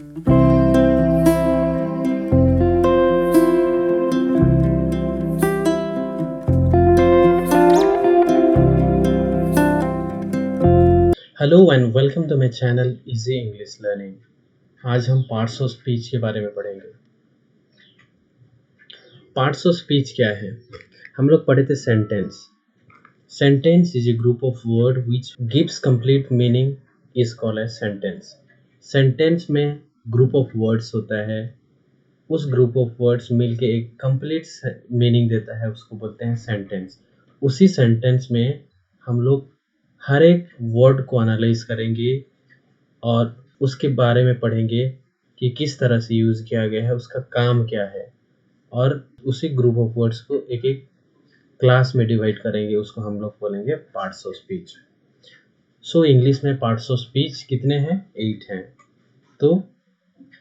Hello and welcome to my channel easy English learning. आज हम parts of speech के बारे में पढ़ेंगे। पार्ट्स ऑफ स्पीच क्या है? हम लोग पढ़े थे sentence. Sentence is a group of word which gives complete meaning is called as sentence. Sentence में ग्रुप ऑफ वर्ड्स होता है, उस ग्रुप ऑफ वर्ड्स मिलके एक कंप्लीट मीनिंग देता है, उसको बोलते हैं सेंटेंस। उसी सेंटेंस में हम लोग हर एक वर्ड को एनालाइज करेंगे और उसके बारे में पढ़ेंगे कि किस तरह से यूज़ किया गया है, उसका काम क्या है, और उसी ग्रुप ऑफ वर्ड्स को एक एक क्लास में डिवाइड करेंगे, उसको हम लोग बोलेंगे parts of speech. So English में पार्ट्स ऑफ स्पीच कितने हैं? 8 हैं। तो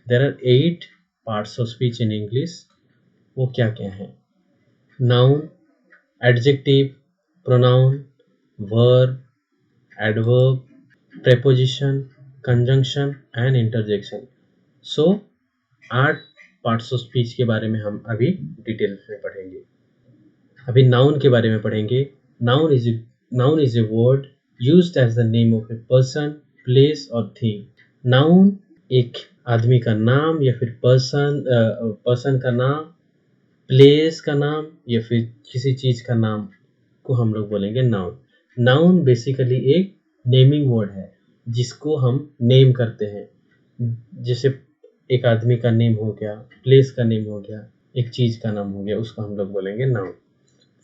there are 8 parts of speech in English. वो क्या क्या हैं? Noun, adjective, pronoun, verb, adverb, preposition, conjunction and interjection। So 8 parts of speech के बारे में हम अभी डिटेल में पढ़ेंगे। अभी नाउन के बारे में पढ़ेंगे। Noun is a word used as the name of a person, place और थिंग। नाउन एक आदमी का नाम या फिर पर्सन का नाम, प्लेस का नाम या फिर किसी चीज का नाम को हम लोग बोलेंगे नाउन। नाउन बेसिकली एक नेमिंग वर्ड है जिसको हम नेम करते हैं। जैसे एक आदमी का नेम हो गया, प्लेस का नेम हो गया, एक चीज का नाम हो गया, उसको हम लोग बोलेंगे noun.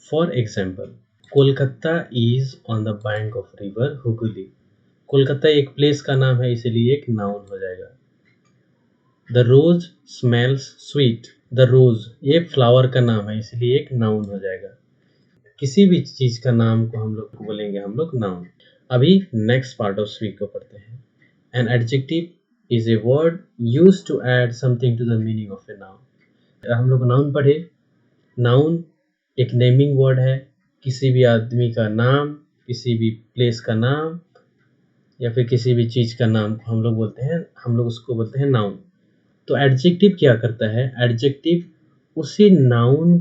For example, Kolkata is on the bank of river Hooghly. Kolkata एक प्लेस का नाम है, इसलिए एक नाउन हो जाएगा। The rose smells sweet. The rose ये फ्लावर का नाम है, इसलिए एक नाउन हो जाएगा। किसी भी चीज का नाम को हम लोग बोलेंगे हम लोग नाउन। अभी नेक्स्ट पार्ट ऑफ स्पीच को पढ़ते हैं। An adjective is a word used to add something to the meaning of a noun. हम लोग नाउन पढ़े। नाउन एक नेमिंग वर्ड है, किसी भी आदमी का नाम, किसी भी प्लेस का नाम या फिर किसी भी चीज का नाम को हम लोग उसको बोलते हैं नाउन। तो एडजेक्टिव क्या करता है? एडजेक्टिव उसी नाउन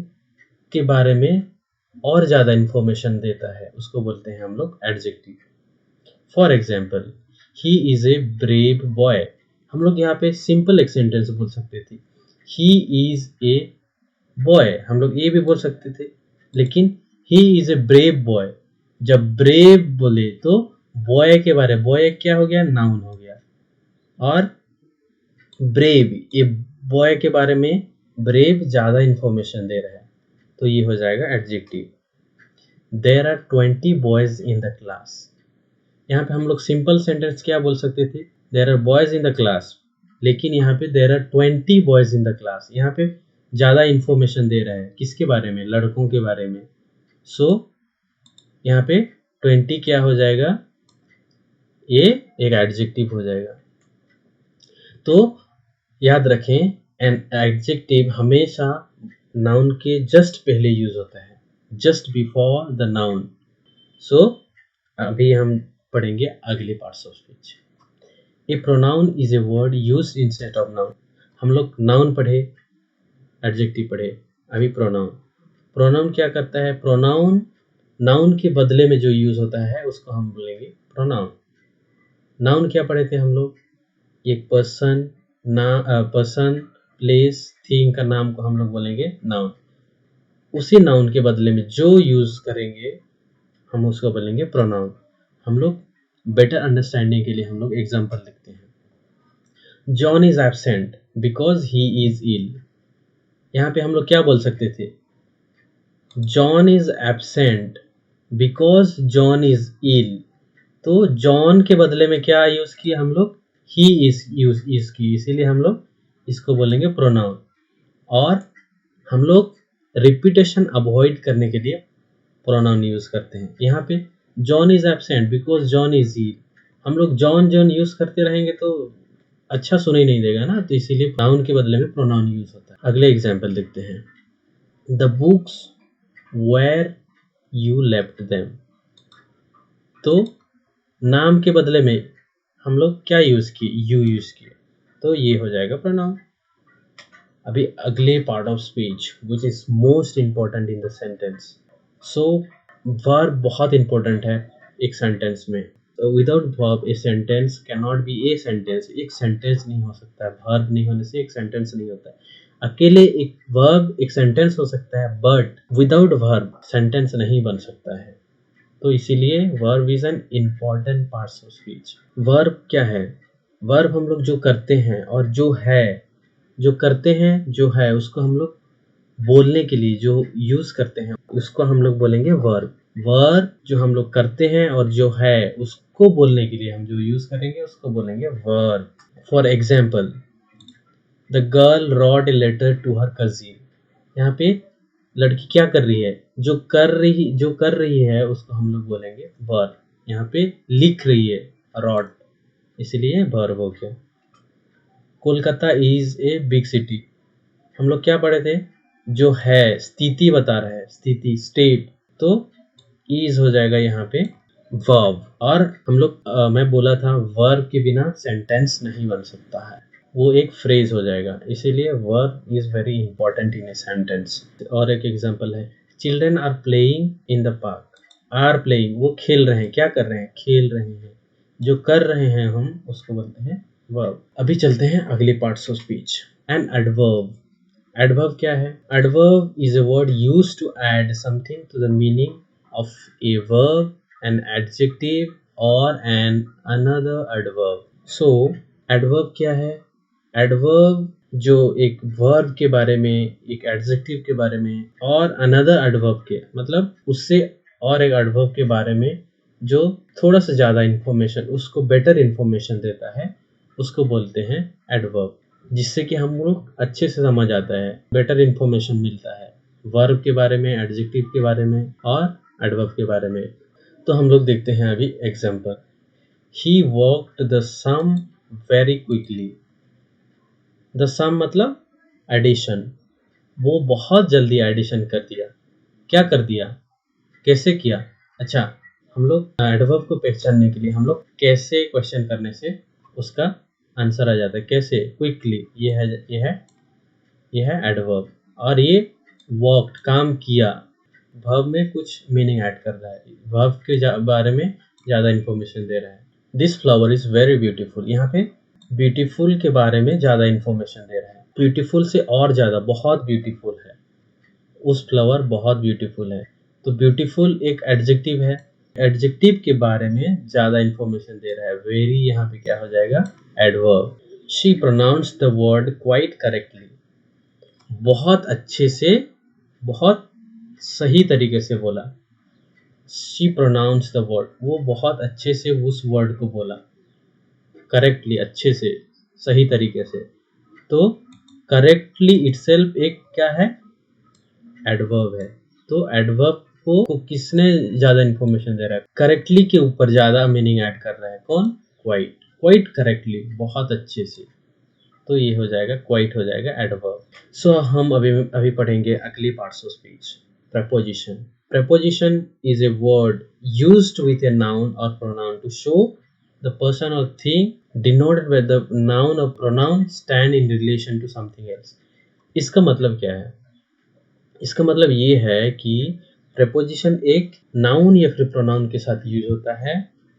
के बारे में और ज़्यादा इंफॉर्मेशन देता है, उसको बोलते हैं हम लोग adjective. For example, he is a brave boy. हम लोग यहाँ पे सिंपल एक सेंटेंस बोल सकते थे, ही इज़ ए बॉय। हम लोग ये भी बोल सकते थे, लेकिन he is a brave boy. जब ब्रेव बोले तो बॉय के बारे, बॉय क्या हो गया? नाउन हो गया। और ब्रेव, ये बॉय के बारे में ब्रेव ज़्यादा इंफॉर्मेशन दे रहा है, तो ये हो जाएगा adjective. There are 20 boys in the class. यहाँ पे हम लोग सिंपल सेंटेंस क्या बोल सकते थे? There are boys in the class. लेकिन यहाँ पे there are 20 boys in the class, यहाँ पे ज़्यादा इंफॉर्मेशन दे रहा है। किसके बारे में? लड़कों के बारे में। सो यहाँ पे 20 क्या हो जाएगा? ये एक एडजेक्टिव हो जाएगा। तो याद रखें, एन एडजेक्टिव हमेशा नाउन के जस्ट पहले यूज होता है, जस्ट बिफोर द नाउन। सो अभी हम पढ़ेंगे अगले parts of speech. A pronoun is a word used instead of noun. हम लोग नाउन पढ़े, एडजेक्टिव पढ़े, अभी प्रोनाउन। प्रोनाउन क्या करता है? प्रोनाउन नाउन के बदले में जो यूज होता है उसको हम बोलेंगे प्रोनाउन। नाउन क्या पढ़े थे हम लोग? एक पर्सन, प्लेस, थिंग का नाम को हम लोग बोलेंगे नाउन। उसी नाउन के बदले में जो यूज करेंगे हम उसको बोलेंगे प्रोनाउन। हम लोग बेटर अंडरस्टैंडिंग के लिए हम लोग एग्जांपल लिखते हैं। John is absent because he is ill. यहाँ पे हम लोग क्या बोल सकते थे? John is absent because John is ill. तो जॉन के बदले में क्या यूज किया हम लोग? ही इज की, इसीलिए हम लोग इसको बोलेंगे प्रोनाउन। और हम लोग रिपीटेशन अवॉइड करने के लिए प्रोनाउन यूज करते हैं। यहाँ पे John is absent because John is ill, हम लोग जॉन यूज करते रहेंगे तो अच्छा सुनाई नहीं देगा ना, तो इसीलिए नाउन के बदले में प्रोनाउन यूज होता है। अगले एग्जाम्पल देखते हैं। The books where you left them. तो नाम के बदले में हम लोग क्या यूज किए? यू यूज किए। तो ये हो जाएगा प्रोनाउन। अभी अगले part of speech which is most important in the sentence. So verb बहुत इंपॉर्टेंट है एक सेंटेंस में। Without verb a sentence can not be a sentence. एक सेंटेंस नहीं हो सकता है, वर्ब नहीं होने से एक सेंटेंस नहीं होता है। अकेले एक वर्ब एक सेंटेंस हो सकता है, बट विदाउट वर्ब सेंटेंस नहीं बन सकता है। तो इसीलिए verb is an important part of speech. Verb क्या है? वर्ब हम लोग जो करते हैं और जो है, जो करते हैं जो है उसको हम लोग बोलने के लिए जो यूज करते हैं उसको हम लोग बोलेंगे वर्ब। वर्ब जो हम लोग करते हैं और जो है उसको बोलने के लिए हम जो यूज करेंगे उसको बोलेंगे verb. For example, the girl wrote a letter to her cousin. यहाँ पे लड़की क्या कर रही है? जो कर रही है उसको हम लोग बोलेंगे वर्ब। यहाँ पे लिख रही है रॉट, इसलिए वर्ब हो गया। Kolkata is a big city. हम लोग क्या पढ़े थे? जो है स्थिति बता रहा है, स्थिति स्टेट, तो इज हो जाएगा यहाँ पे वर्ब। और हम लोग मैं बोला था वर्ब के बिना सेंटेंस नहीं बन सकता है, वो एक फ्रेज हो जाएगा, इसीलिए verb is very important in a sentence. और एक एग्जांपल है, children are playing in the park. Are playing, वो खेल रहे हैं, क्या कर रहे हैं? खेल रहे हैं। जो कर रहे हैं हम उसको बोलते हैं वर्ब। अभी चलते हैं अगले parts of speech. An adverb. Adverb क्या है? Adverb is a word used to add something to the meaning of a verb, an adjective or an another adverb. So adverb क्या है? एडवर्ब जो एक वर्ब के बारे में, एक एडजेक्टिव के बारे में और अनदर एडवर्ब के, मतलब उससे और एक एडवर्ब के बारे में जो थोड़ा सा ज़्यादा इन्फॉर्मेशन, उसको बेटर इन्फॉर्मेशन देता है, उसको बोलते हैं एडवर्ब। जिससे कि हम लोग अच्छे से समझ आता है, बेटर इन्फॉर्मेशन मिलता है वर्ब के बारे में, एडजेक्टिव के बारे में और एडवर्ब के बारे में। तो हम लोग देखते हैं अभी example. He walked the sum very quickly. The sum मतलब एडिशन, वो बहुत जल्दी एडिशन कर दिया। क्या कर दिया? कैसे किया? अच्छा, हम लोग एडवर्ब को पहचानने के लिए हम लोग कैसे क्वेश्चन करने से उसका आंसर आ जाता है। कैसे? क्विकली, ये है एडवर्ब। और ये वर्कड, काम किया, वर्ब में कुछ मीनिंग ऐड कर रहा है, वर्ब के बारे में ज़्यादा इंफॉर्मेशन दे रहा है। This flower is very beautiful. यहाँ पे ब्यूटीफुल के बारे में ज़्यादा इंफॉर्मेशन दे रहा है। ब्यूटीफुल से और ज़्यादा, बहुत ब्यूटीफुल है, उस फ्लावर बहुत ब्यूटीफुल है। तो ब्यूटीफुल एक एडजेक्टिव है, एडजेक्टिव के बारे में ज़्यादा इंफॉर्मेशन दे रहा है। वेरी यहाँ पे क्या हो जाएगा? Adverb. She pronounces the word quite correctly. बहुत अच्छे से, बहुत सही तरीके से बोला। शी प्रोनाउंस द वर्ड, वो बहुत अच्छे से उस वर्ड को बोला, करेक्टली, अच्छे से, सही तरीके से। तो करेक्टली इटसेल्फ एक क्या है? एडवर्ब है। तो एडवर्ब को किसने ज्यादा इंफॉर्मेशन दे रहा है? करेक्टली के ऊपर ज्यादा मीनिंग ऐड कर रहा है। कौन? क्वाइट। क्वाइट करेक्टली, बहुत अच्छे से। तो ये हो जाएगा, क्वाइट हो जाएगा एडवर्ब। सो हम अभी पढ़ेंगे अगली parts of speech. Preposition. Preposition is a word used with a noun or pronoun to show the person or thing denoted by the noun or pronoun stand in relation to something else. इसका मतलब क्या है? इसका मतलब ये है कि preposition एक नाउन या फिर प्रोनाउन के साथ यूज होता है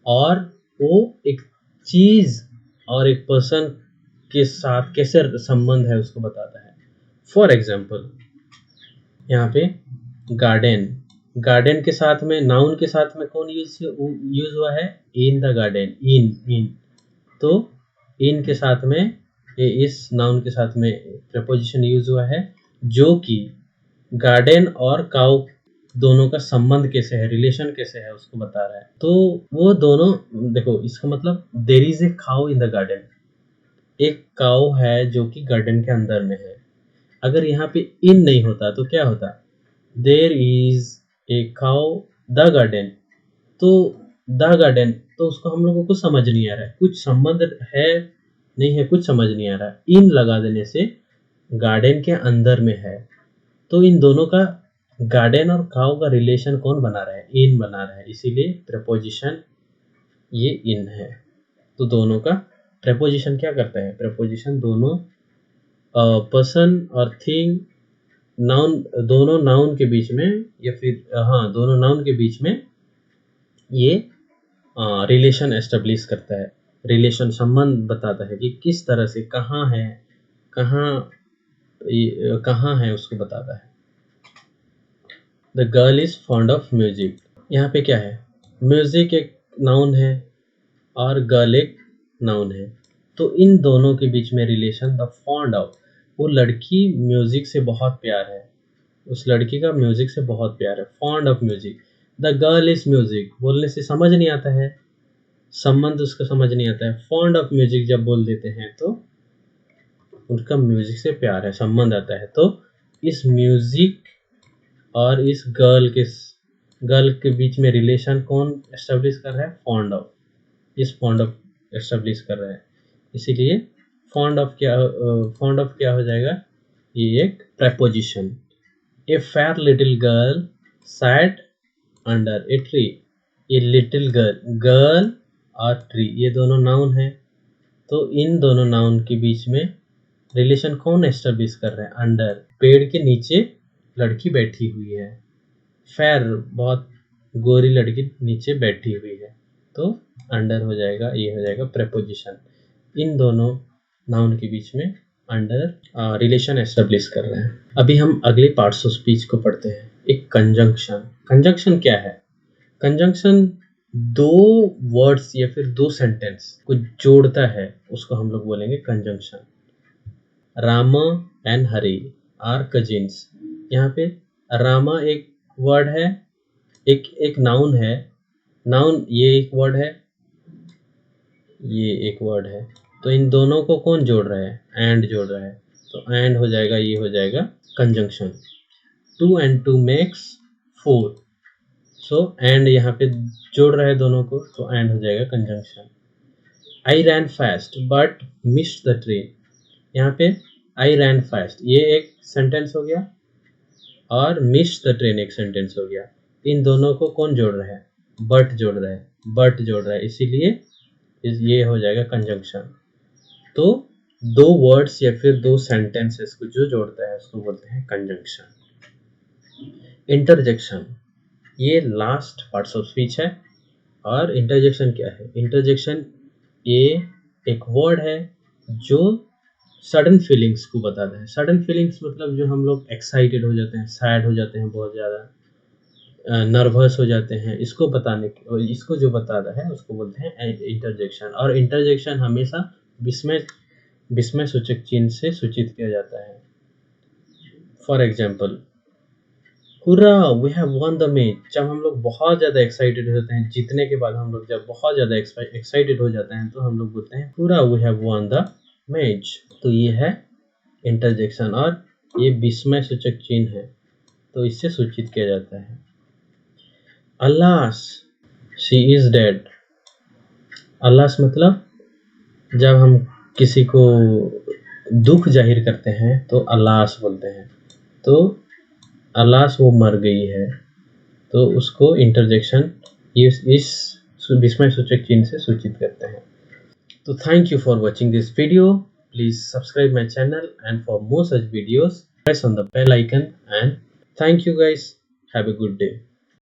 और वो एक चीज और एक पर्सन के साथ कैसे संबंध है उसको बताता है। फॉर एग्जाम्पल, यहाँ पे गार्डन, गार्डन के साथ में, नाउन के साथ में कौन यूज हुआ है? इन द गार्डन, इन। तो इन के साथ में, इस नाउन के साथ में प्रपोजिशन यूज हुआ है जो कि गार्डन और काउ दोनों का संबंध कैसे है, रिलेशन कैसे है उसको बता रहा है। तो वो दोनों, देखो इसका मतलब, there is a cow in the garden, एक काउ है जो कि गार्डन के अंदर में है। अगर यहाँ पे इन नहीं होता तो क्या होता? There is a cow the garden. तो द गार्डन, तो उसको हम लोगों को समझ नहीं आ रहा है, कुछ संबंध है नहीं है, कुछ समझ नहीं आ रहा है। इन लगा देने से गार्डन के अंदर में है, तो इन दोनों का, गार्डन और काउ का रिलेशन कौन बना रहा है? इन बना रहा है, इसीलिए प्रपोजिशन ये इन है। तो दोनों का प्रेपोजिशन क्या करता है? प्रेपोजिशन दोनों पर्सन और थिंग, नाउन, दोनों नाउन के बीच में या फिर दोनों नाउन के बीच में ये रिलेशन एस्टेब्लिश करता है। रिलेशन, संबंध बताता है कि किस तरह से, कहाँ है, कहाँ है उसको बताता है। The girl is fond of music. यहाँ पे क्या है? म्यूजिक एक नाउन है और गर्ल एक नाउन है। तो इन दोनों के बीच में रिलेशन, द फॉन्ड ऑफ, वो लड़की म्यूजिक से बहुत प्यार है, उस लड़की का म्यूजिक से बहुत प्यार है। Fond of music. The girl is music, बोलने से समझ नहीं आता है, संबंध उसका समझ नहीं आता है। फॉन्ड ऑफ म्यूजिक जब बोल देते हैं तो उनका म्यूजिक से प्यार है, संबंध आता है। तो इस म्यूजिक और इस गर्ल के बीच में रिलेशन कौन एस्टेब्लिश कर रहा है? Fond of. इस फॉन्ड ऑफ एस्टेब्लिश कर रहा है, इसीलिए फॉन्ड ऑफ क्या हो जाएगा? ये एक preposition. A fair little girl sat under a tree. ये लिटिल गर्ल और ट्री, ये दोनों नाउन है। तो इन दोनों नाउन के बीच में रिलेशन कौन एस्टेब्लिश कर रहा है? अंडर, पेड़ के नीचे लड़की बैठी हुई है। फेयर, बहुत गोरी लड़की नीचे बैठी हुई है, तो अंडर हो जाएगा, ये हो जाएगा प्रेपोजिशन। इन दोनों नाउन के बीच में अंडर रिलेशन एस्टेब्लिश कर रहे हैं। अभी हम अगले पार्ट्स ऑफ स्पीच को पढ़ते हैं। एक कंजंक्शन। कंजंक्शन क्या है? कंजंक्शन दो वर्ड्स या फिर दो सेंटेंस को जोड़ता है, उसको हम लोग बोलेंगे conjunction. Rama and Hari are cousins. यहाँ पे रामा एक वर्ड है, एक नाउन है। नाउन ये एक वर्ड है, ये एक वर्ड है। तो इन दोनों को कौन जोड़ रहा है? एंड जोड़ रहा है। तो एंड हो जाएगा, ये हो जाएगा conjunction. 2 and 2 makes 4। So and यहाँ पे जोड़ रहा है दोनों को, तो एंड हो जाएगा conjunction. I ran fast but missed the train. यहाँ पे आई रैन फास्ट ये एक सेंटेंस हो गया और मिस्ड द ट्रेन एक सेंटेंस हो गया। इन दोनों को कौन जोड़ रहा है? बट जोड़ रहा है, बट जोड़ रहा है, इसीलिए ये हो जाएगा कंजंक्शन। तो दो वर्ड्स या फिर दो सेंटेंसेस को जो जोड़ता है उसको बोलते हैं कंजंक्शन। इंटरजेक्शन, ये लास्ट पार्ट्स ऑफ स्पीच है। और इंटरजेक्शन क्या है? इंटरजेक्शन ये एक वर्ड है जो सडन फीलिंग्स को बताता है। सडन फीलिंग्स मतलब जो हम लोग एक्साइटेड हो जाते हैं, सैड हो जाते हैं, बहुत ज़्यादा नर्वस हो जाते हैं, इसको इसको जो बताता है उसको बोलते हैं इंटरजेक्शन। और इंटरजेक्शन हमेशा विस्मय सूचक चिन्ह से सूचित किया जाता है। For example, hurrah we have won the match. जब हम लोग बहुत ज़्यादा एक्साइटेड हो जाते हैं, जीतने के बाद हम लोग जब बहुत ज़्यादा एक्साइटेड हो जाते हैं तो हम लोग बोलते हैं hurrah we have won the match. तो ये है इंटरजेक्शन और ये विस्मय सूचक चिन्ह है, तो इससे सूचित किया जाता है। अल्लास शी इज डेड। अल्लास मतलब जब हम किसी को दुख जाहिर करते हैं तो अल्लास बोलते हैं। तो अल्लास वो मर गई है, तो उसको इंटरजेक्शन इस विस्मय सूचक चिन्ह से सूचित करते हैं। तो thank you for watching this video. Please subscribe my channel and for more such videos press on the bell icon and thank you guys. Have a good day.